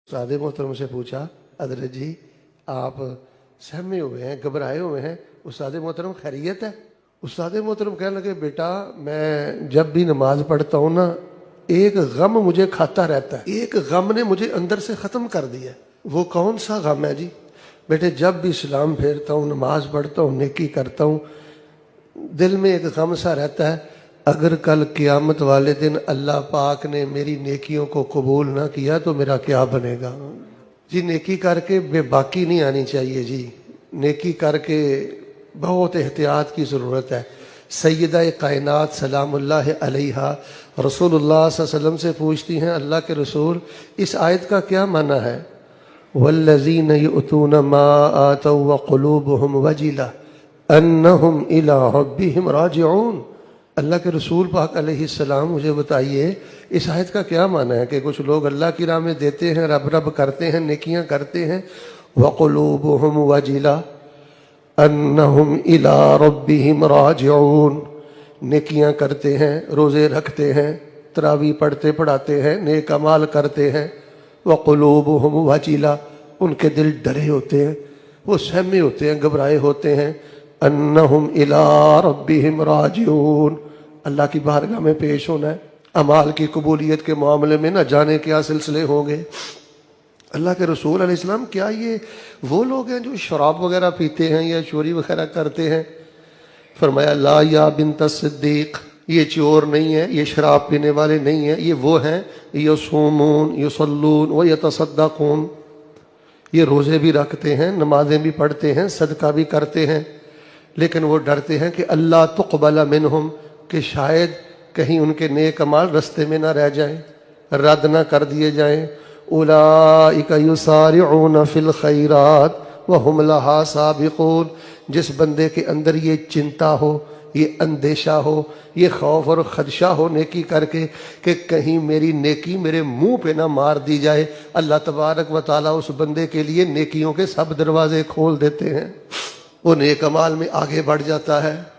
उस्ताद मोहतरम से पूछा, हजरत जी आप सहमे हुए हैं, घबराए हुए हैं, उस्ताद मोहतरम खैरियत है? उस्ताद मोहतरम कहने लगे, बेटा मैं जब भी नमाज पढ़ता हूँ ना, एक गम मुझे खाता रहता है, एक गम ने मुझे अंदर से ख़त्म कर दिया। वो कौन सा गम है जी? बेटे जब भी सलाम फेरता हूँ, नमाज पढ़ता हूँ, नेकी करता हूँ, दिल में एक गम सा रहता है, अगर कल क़यामत वाले दिन अल्लाह पाक ने मेरी नेकियों को कबूल ना किया तो मेरा क्या बनेगा। जी नेकी करके बेबाकी नहीं आनी चाहिए जी, नेकी करके बहुत एहतियात की ज़रूरत है। सैयदा कायनात सलामुल्लाह अलैहा रसूलुल्लाह सल्लल्लाहु अलैहि वसल्लम से पूछती हैं, अल्लाह के रसूल इस आयत का क्या माना है? वल्लज़ीन युतून मा आतौ व क़ुलूबुहुम वजिला अन्नहुम इला रब्बिहिम राजिऊन। अल्लाह के रसूल पाक अलैहिस्सलाम मुझे बताइए इस आयत का क्या माना है कि कुछ लोग अल्लाह की राह में देते हैं, रब रब करते हैं, नेकियां करते हैं, वक़ुलूबुहुम वजिला अन्नहुम इला रब्बिहिम राजिऊन, नेकियां करते हैं, रोज़े रखते हैं, तरावी पढ़ते पढ़ाते हैं, नेक अमाल करते हैं, वक़ुलूबुहुम वजिला, उनके दिल डरे होते हैं, वो सहमे होते हैं, घबराए होते हैं, अन्नहुम इला रब्बिहिम राजिऊन, अल्लाह की बारगाह में पेश होना है। अमाल की कबूलियत के मामले में न जाने क्या सिलसिले होंगे। अल्लाह के रसूल अलैहिस्सलाम क्या ये वो लोग हैं जो शराब वगैरह पीते हैं या चोरी वगैरह करते हैं? फरमाया ला या बिन्त सिद्दीक, ये चोर नहीं है, ये शराब पीने वाले नहीं है, ये वो हैं यसूमून युसल्लून व यतसद्दक़ून, ये रोज़े भी रखते हैं, नमाजें भी पढ़ते हैं, सदका भी करते हैं, लेकिन वो डरते हैं कि अल्लाह तुक़बल मिनहुम, कि शायद कहीं उनके नेक अमाल रस्ते में ना रह जाएं, रद्द ना कर दिए जाएं। उलाइका युसारिऊन फिल खैरात व हुम लहा साबिकून, जिस बंदे के अंदर ये चिंता हो, ये अंदेशा हो, ये खौफ और खदशा हो नेकी करके कि कहीं मेरी नेकी मेरे मुंह पे ना मार दी जाए, अल्लाह तबारक व तआला उस बंदे के लिए नेकियों के सब दरवाजे खोल देते हैं, वो नेक अमाल में आगे बढ़ जाता है।